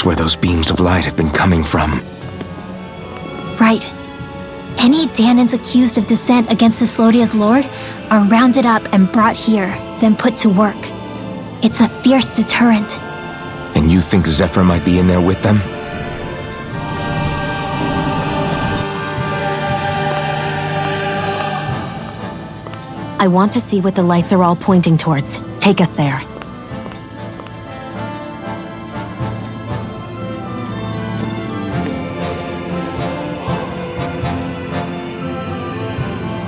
where those beams of light have been coming from. Right. Any Danans accused of dissent against the Slodia's lord are rounded up and brought here, then put to work. It's a fierce deterrent. And you think Zephyr might be in there with them? I want to see what the lights are all pointing towards. Take us there.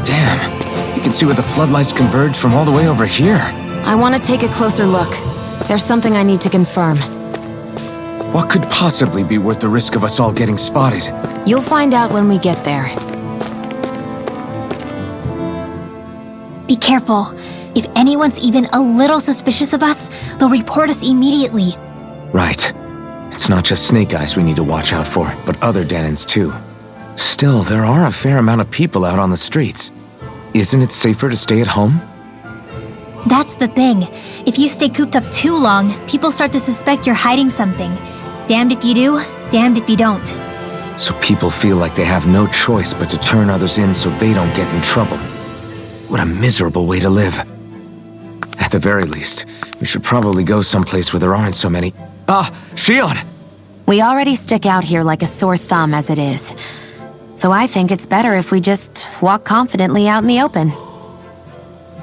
Damn, you can see where the floodlights converge from all the way over here. I want to take a closer look. There's something I need to confirm. What could possibly be worth the risk of us all getting spotted? You'll find out when we get there. Be careful. If anyone's even a little suspicious of us, they'll report us immediately. Right. It's not just Snake Eyes we need to watch out for, but other Danans too. Still, there are a fair amount of people out on the streets. Isn't it safer to stay at home? That's the thing. If you stay cooped up too long, people start to suspect you're hiding something. Damned if you do, damned if you don't. So people feel like they have no choice but to turn others in so they don't get in trouble. What a miserable way to live. At the very least, we should probably go someplace where there aren't so many... Ah, Shion! We already stick out here like a sore thumb as it is. So I think it's better if we just walk confidently out in the open.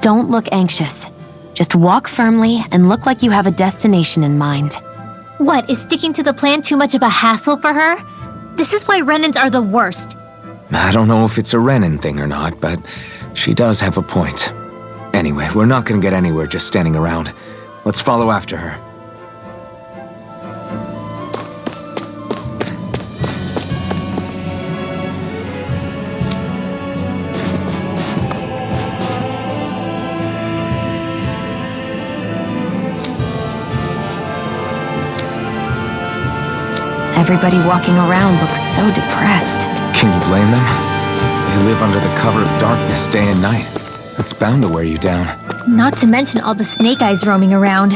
Don't look anxious. Just walk firmly and look like you have a destination in mind. What, is sticking to the plan too much of a hassle for her? This is why Renans are the worst. I don't know if it's a Renan thing or not, but she does have a point. Anyway, we're not gonna get anywhere just standing around. Let's follow after her. Everybody walking around looks so depressed. Can you blame them? They live under the cover of darkness day and night. That's bound to wear you down. Not to mention all the Snake Eyes roaming around.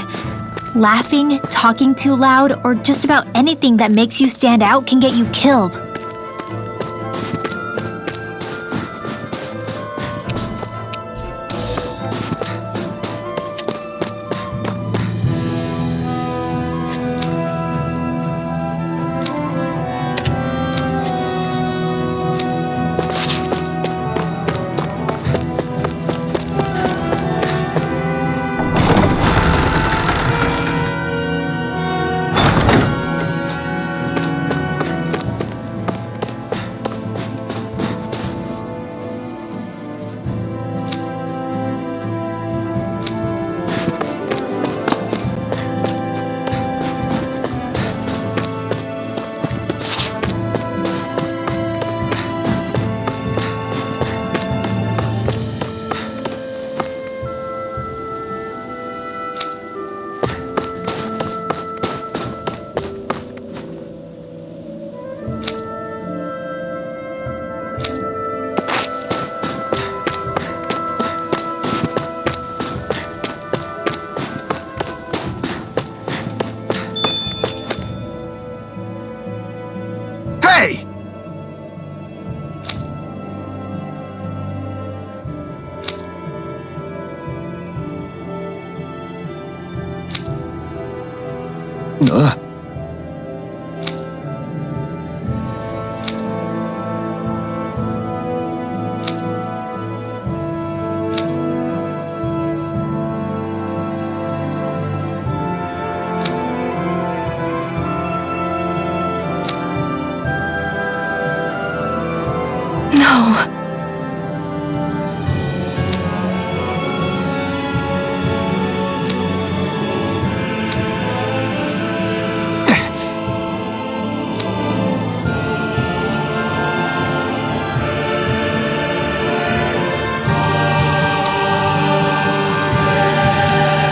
Laughing, talking too loud, or just about anything that makes you stand out can get you killed. Hey! Ugh. No.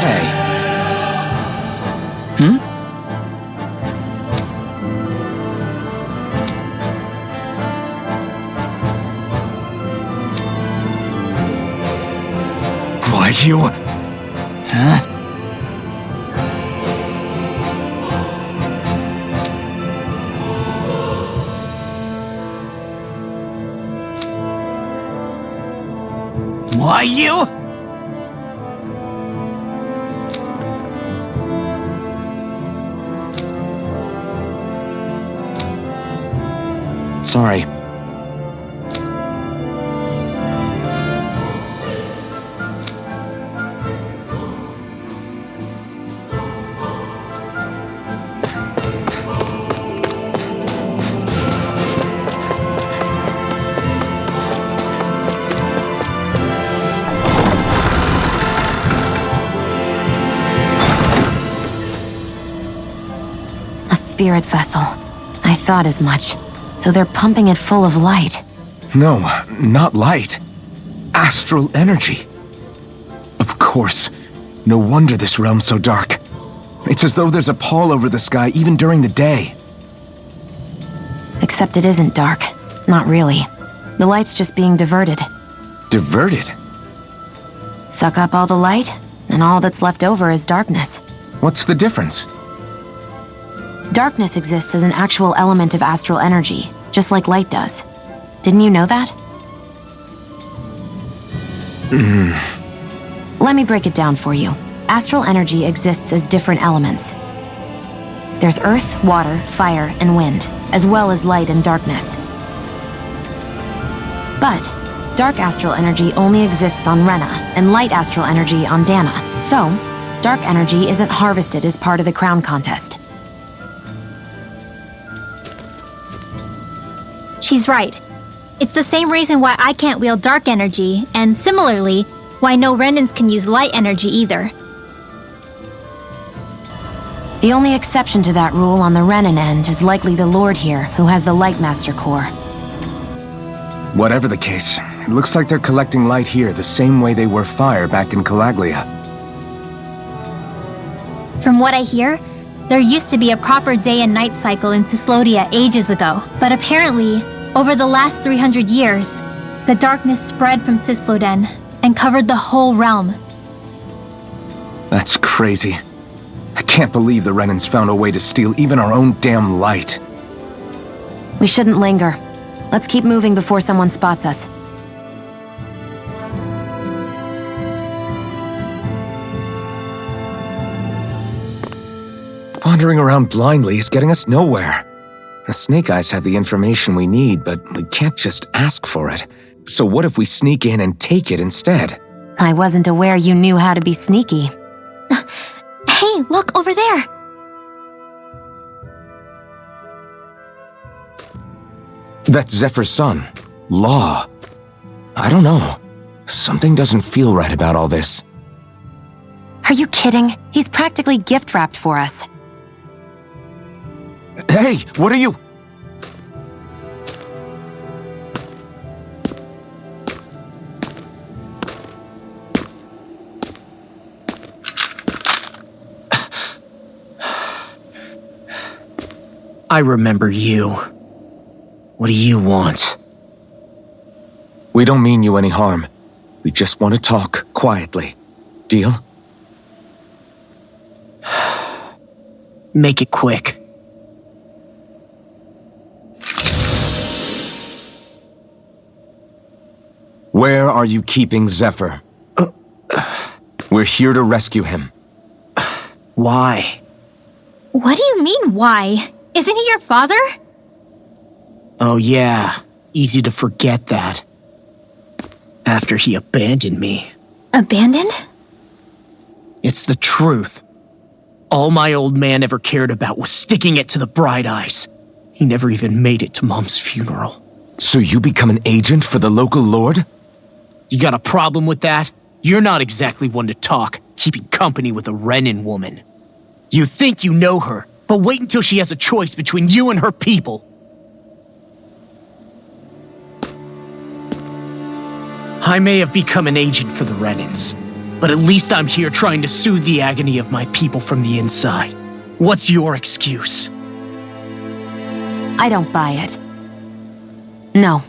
Hey. Hmm? Why you... Huh? Why you? Sorry. A spirit vessel. I thought as much. So they're pumping it full of light. No, not light. Astral energy. Of course. No wonder this realm's so dark. It's as though there's a pall over the sky even during the day. Except it isn't dark. Not really. The light's just being diverted. Diverted? Suck up all the light, and all that's left over is darkness. What's the difference? Darkness exists as an actual element of astral energy, just like light does. Didn't you know that? Let me break it down for you. Astral energy exists as different elements. There's earth, water, fire, and wind, as well as light and darkness. But dark astral energy only exists on Rena, and light astral energy on Dana. So, dark energy isn't harvested as part of the crown contest. She's right. It's the same reason why I can't wield dark energy, and similarly, why no Renans can use light energy either. The only exception to that rule on the Renan end is likely the Lord here, who has the Light Master core. Whatever the case, it looks like they're collecting light here the same way they were fire back in Calaglia. From what I hear, there used to be a proper day and night cycle in Cyslodia ages ago, but apparently, over the last 300 years, the darkness spread from Cysloden and covered the whole realm. That's crazy. I can't believe the Renans found a way to steal even our own damn light. We shouldn't linger. Let's keep moving before someone spots us. Wandering around blindly is getting us nowhere. The Snake Eyes have the information we need, but we can't just ask for it. So what if we sneak in and take it instead? I wasn't aware you knew how to be sneaky. Hey, look over there! That's Zephyr's son, Law. I don't know. Something doesn't feel right about all this. Are you kidding? He's practically gift-wrapped for us. Hey, what are you? I remember you. What do you want? We don't mean you any harm. We just want to talk quietly. Deal? Make it quick. Where are you keeping Zephyr? We're here to rescue him. Why? What do you mean, why? Isn't he your father? Oh yeah, easy to forget that. After he abandoned me. Abandoned? It's the truth. All my old man ever cared about was sticking it to the Bright Eyes. He never even made it to Mom's funeral. So you become an agent for the local lord? You got a problem with that? You're not exactly one to talk, keeping company with a Renan woman. You think you know her, but wait until she has a choice between you and her people. I may have become an agent for the Renans, but at least I'm here trying to soothe the agony of my people from the inside. What's your excuse? I don't buy it. No.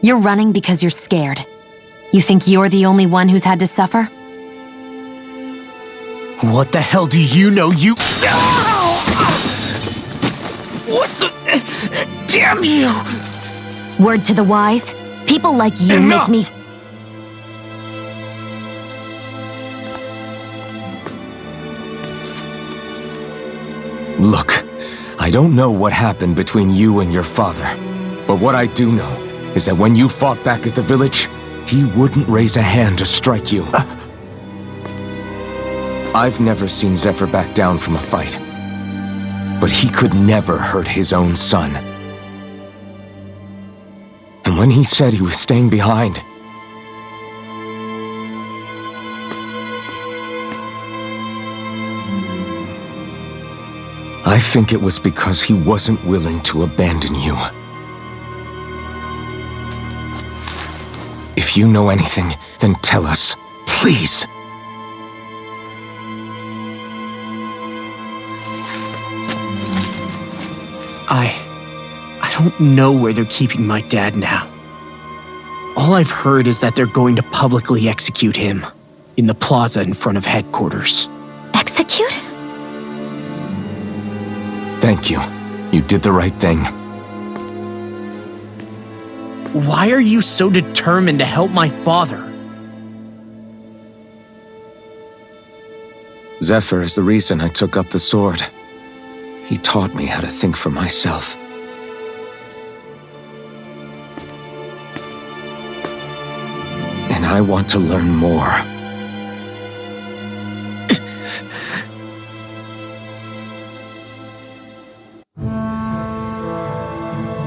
You're running because you're scared. You think you're the only one who's had to suffer? What the hell do you know, you— What the— Damn you! Word to the wise, people like you Enough! make me— Look, I don't know what happened between you and your father, but what I do know is that when you fought back at the village, he wouldn't raise a hand to strike you. I've never seen Zephyr back down from a fight, but he could never hurt his own son. And when he said he was staying behind, I think it was because he wasn't willing to abandon you. If you know anything, then tell us, please. I don't know where they're keeping my dad now. All I've heard is that they're going to publicly execute him in the plaza in front of headquarters. Execute? Thank you. You did the right thing. Why are you so determined to help my father? Zephyr is the reason I took up the sword. He taught me how to think for myself. And I want to learn more.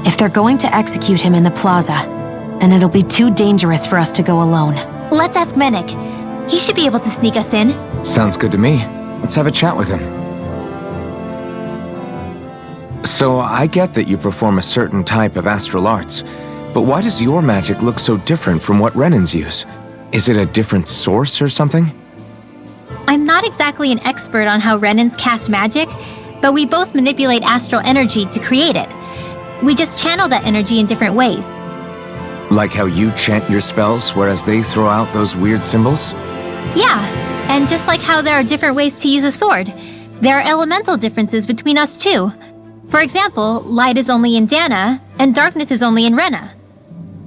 If they're going to execute him in the plaza, then it'll be too dangerous for us to go alone. Let's ask Menik. He should be able to sneak us in. Sounds good to me. Let's have a chat with him. So, I get that you perform a certain type of astral arts, but why does your magic look so different from what Renans use? Is it a different source or something? I'm not exactly an expert on how Renans cast magic, but we both manipulate astral energy to create it. We just channel that energy in different ways. Like how you chant your spells, whereas they throw out those weird symbols? Yeah, and just like how there are different ways to use a sword, there are elemental differences between us too. For example, light is only in Dana, and darkness is only in Rena.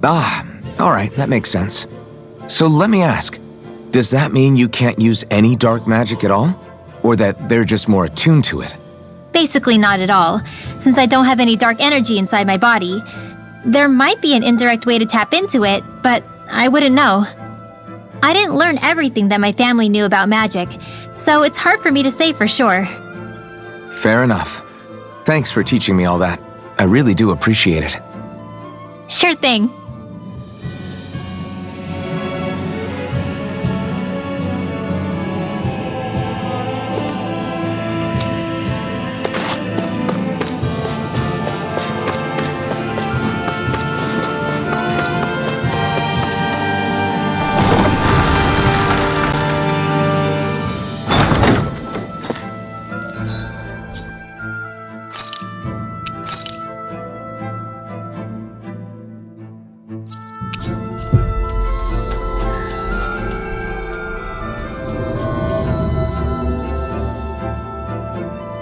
Ah, alright, that makes sense. So let me ask, does that mean you can't use any dark magic at all? Or that they're just more attuned to it? Basically not at all, since I don't have any dark energy inside my body. There might be an indirect way to tap into it, but I wouldn't know. I didn't learn everything that my family knew about magic, so it's hard for me to say for sure. Fair enough. Thanks for teaching me all that. I really do appreciate it. Sure thing.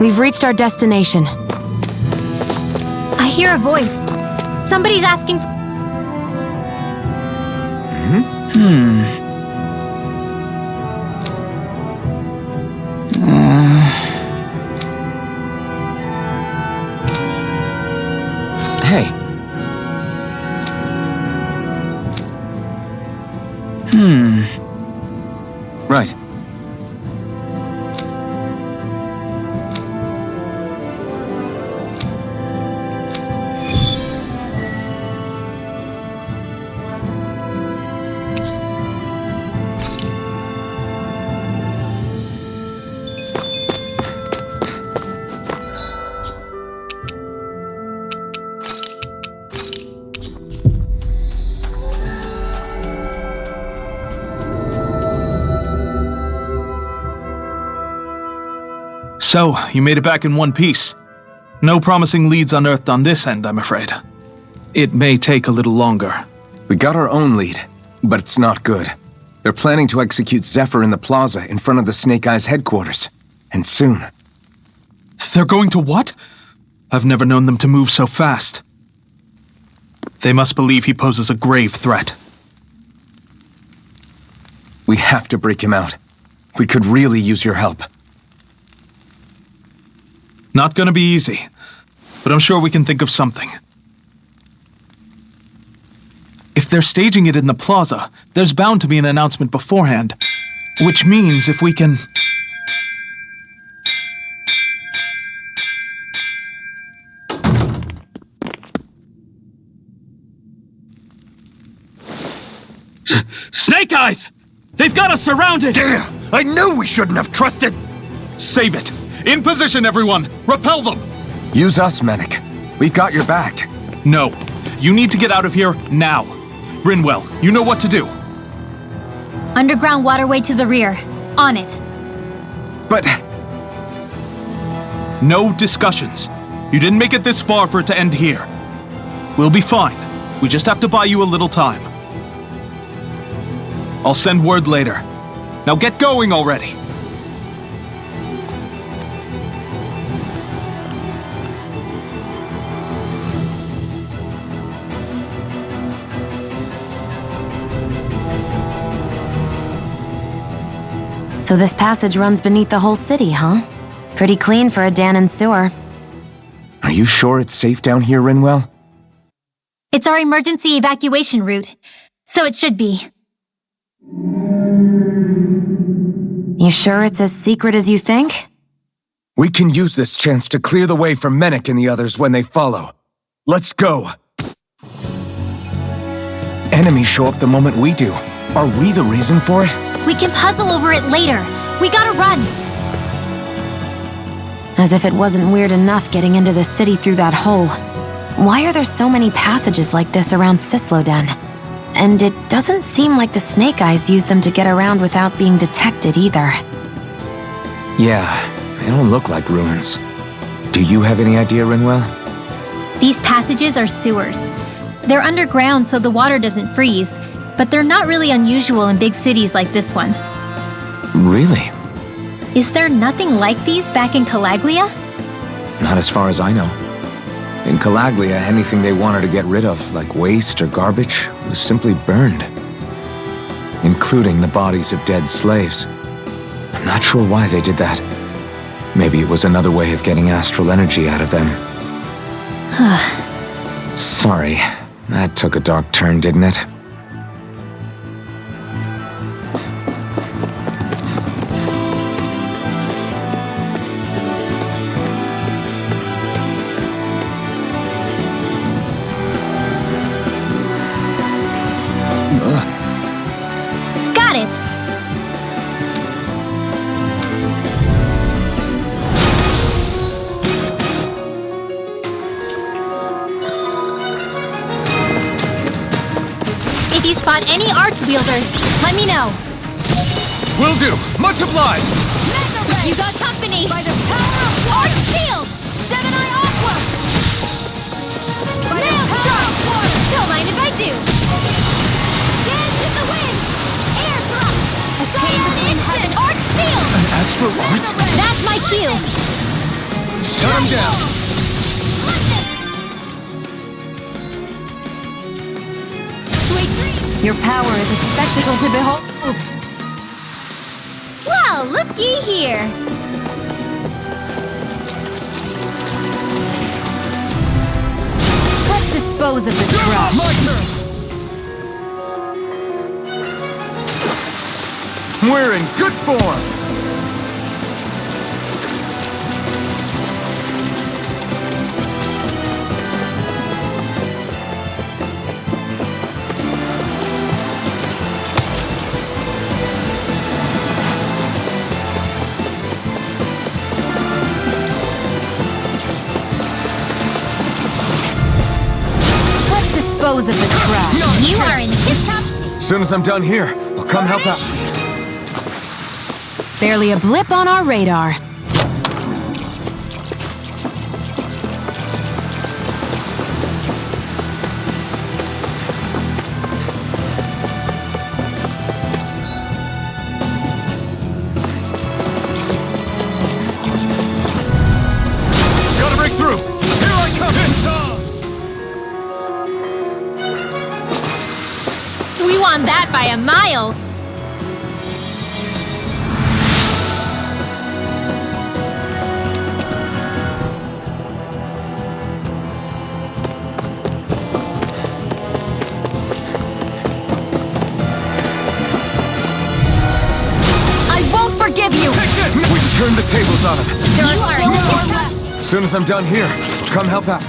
We've reached our destination. I hear a voice. Somebody's asking. Hey. Right. So, you made it back in one piece. No promising leads unearthed on this end, I'm afraid. It may take a little longer. We got our own lead, but it's not good. They're planning to execute Zephyr in the plaza in front of the Snake Eyes headquarters. And soon. They're going to what? I've never known them to move so fast. They must believe he poses a grave threat. We have to break him out. We could really use your help. Not gonna be easy, but I'm sure we can think of something. If they're staging it in the plaza, there's bound to be an announcement beforehand. Which means if we can... Snake Eyes! They've got us surrounded! Damn! I knew we shouldn't have trusted! Save it! In position, everyone! Repel them! Use us, Mennick. We've got your back. No. You need to get out of here now. Rinwell, you know what to do. Underground waterway to the rear. On it. But... No discussions. You didn't make it this far for it to end here. We'll be fine. We just have to buy you a little time. I'll send word later. Now get going already! So this passage runs beneath the whole city, huh? Pretty clean for a Danon sewer. Are you sure it's safe down here, Rinwell? It's our emergency evacuation route, so it should be. You sure it's as secret as you think? We can use this chance to clear the way for Mennick and the others when they follow. Let's go! Enemies show up the moment we do. Are we the reason for it? We can puzzle over it later. We gotta run. As if it wasn't weird enough getting into the city through that hole. Why are there so many passages like this around Cisloden? And it doesn't seem like the Snake Eyes use them to get around without being detected either. Yeah, they don't look like ruins. Do you have any idea, Rinwell? These passages are sewers. They're underground so the water doesn't freeze, but they're not really unusual in big cities like this one. Really? Is there nothing like these back in Calaglia? Not as far as I know. In Calaglia, anything they wanted to get rid of, like waste or garbage, was simply burned. Including the bodies of dead slaves. I'm not sure why they did that. Maybe it was another way of getting astral energy out of them. Sorry, that took a dark turn, didn't it? Got it! If you spot any arts wielders, let me know. Will do! Much obliged! You got company! By the power of Art Shield! Gemini Aqua! By the power of water! Don't mind if I do! Dance in the wind! Air thrust! Attain the instant! Art Shield! An astral art? That's my cue! Shut him down! Sweet dreams! Your power is a spectacle to behold. Well, looky here! Let's dispose of the trash. My turn! We're in good form! Let's dispose of the trash. You are in tip-top... As soon as I'm done here, I'll come help out. Barely a blip on our radar. Gotta break through! Here I come! We won that by a mile! Turn the tables on him. You are in the As soon as I'm done here, I'll come help out.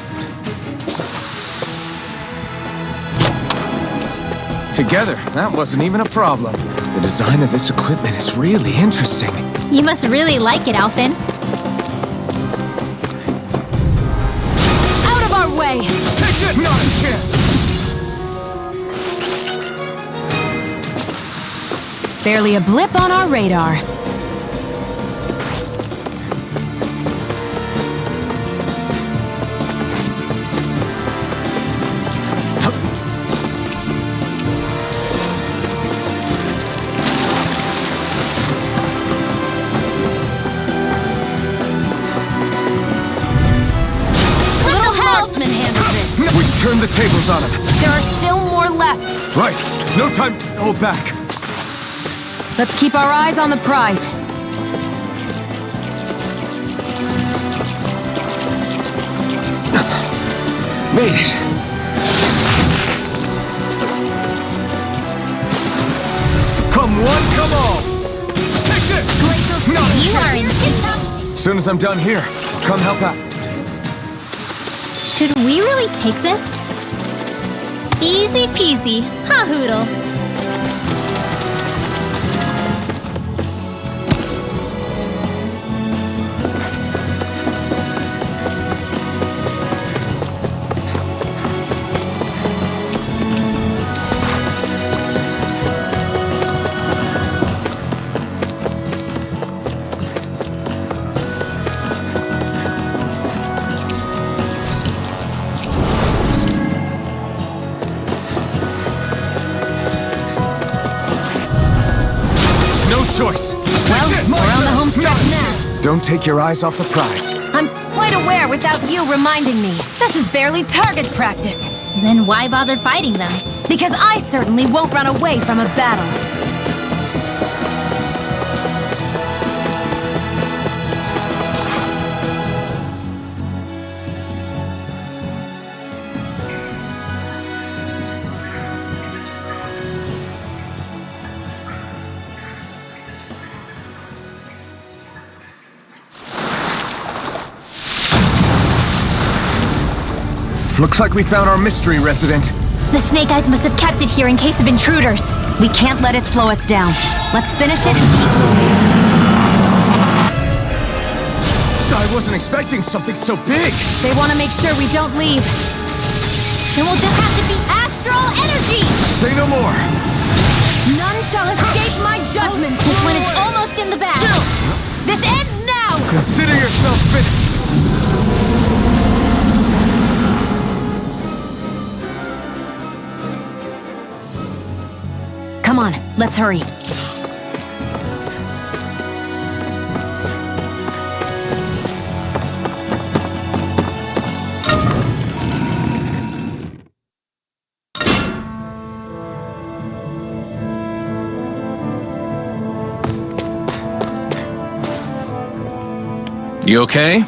Together, that wasn't even a problem. The design of this equipment is really interesting. You must really like it, Alphen. Out of our way! Take it! Not a chance! Barely a blip on our radar. Turn the tables on him. There are still more left. Right. No time to hold back. Let's keep our eyes on the prize. Made it. Come one, come all. Take this. You are in. As soon as I'm done here, I'll come help out. Should we really take this? Easy peasy, ha hoodle. Choice. Well, we're on the home stretch now. Don't take your eyes off the prize. I'm quite aware without you reminding me. This is barely target practice. Then why bother fighting them? Because I certainly won't run away from a battle. Looks like we found our mystery resident. The Snake Eyes must have kept it here in case of intruders. We can't let it slow us down. Let's finish it. I wasn't expecting something so big. They want to make sure we don't leave. Then we'll just have to be astral energy! Say no more. None shall escape my judgment. This one is almost in the bag. This ends now! Consider yourself finished. Come on, let's hurry. You okay?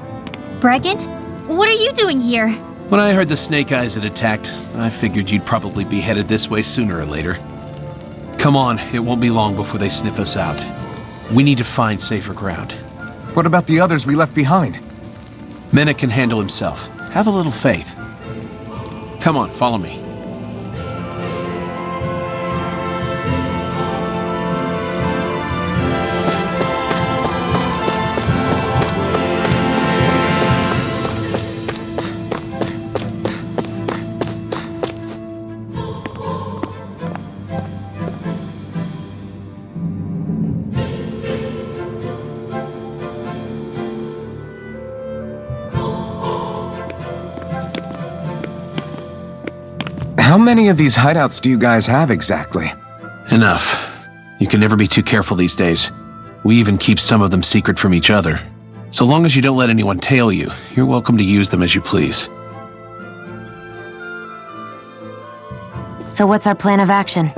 Bregan? What are you doing here? When I heard the Snake Eyes had attacked, I figured you'd probably be headed this way sooner or later. Come on, it won't be long before they sniff us out. We need to find safer ground. What about the others we left behind? Menek can handle himself. Have a little faith. Come on, follow me. How many of these hideouts do you guys have exactly? Enough. You can never be too careful these days. We even keep some of them secret from each other. So long as you don't let anyone tail you, you're welcome to use them as you please. So what's our plan of action?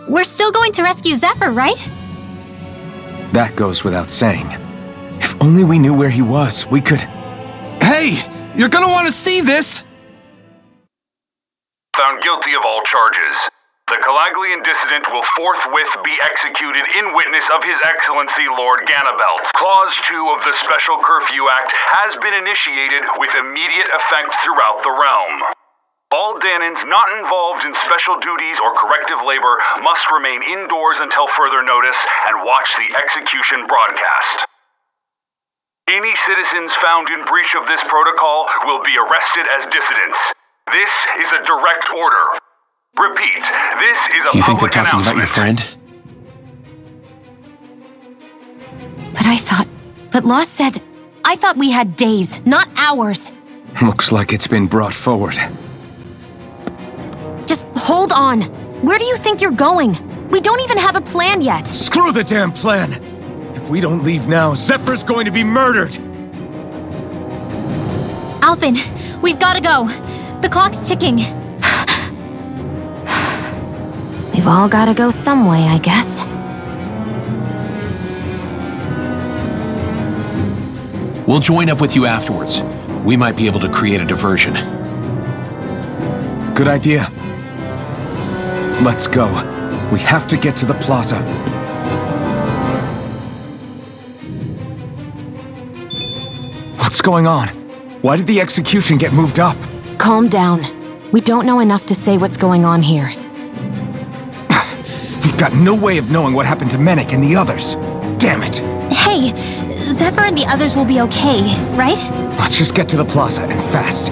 We're still going to rescue Zephyr, right? That goes without saying. If only we knew where he was, we could... Hey! You're gonna want to see this! Found guilty of all charges. The Calaglian dissident will forthwith be executed in witness of His Excellency Lord Ganabelt. Clause 2 of the Special Curfew Act has been initiated with immediate effect throughout the realm. All Danans not involved in special duties or corrective labor must remain indoors until further notice and watch the execution broadcast. Any citizens found in breach of this protocol will be arrested as dissidents. This is a direct order. Repeat, this is a You think they're public talking about your announcement. friend? But Law said, I thought we had days, not hours. Looks like it's been brought forward. Just hold on. Where do you think you're going? We don't even have a plan yet. Screw the damn plan! If we don't leave now, Zephyr's going to be murdered! Alpin, we've gotta go. The clock's ticking. We've all gotta go some way, I guess. We'll join up with you afterwards. We might be able to create a diversion. Good idea. Let's go. We have to get to the plaza. What's going on? Why did the execution get moved up? Calm down. We don't know enough to say what's going on here. We've got no way of knowing what happened to Menik and the others. Damn it. Hey, Zephyr and the others will be okay, right? Let's just get to the plaza and fast.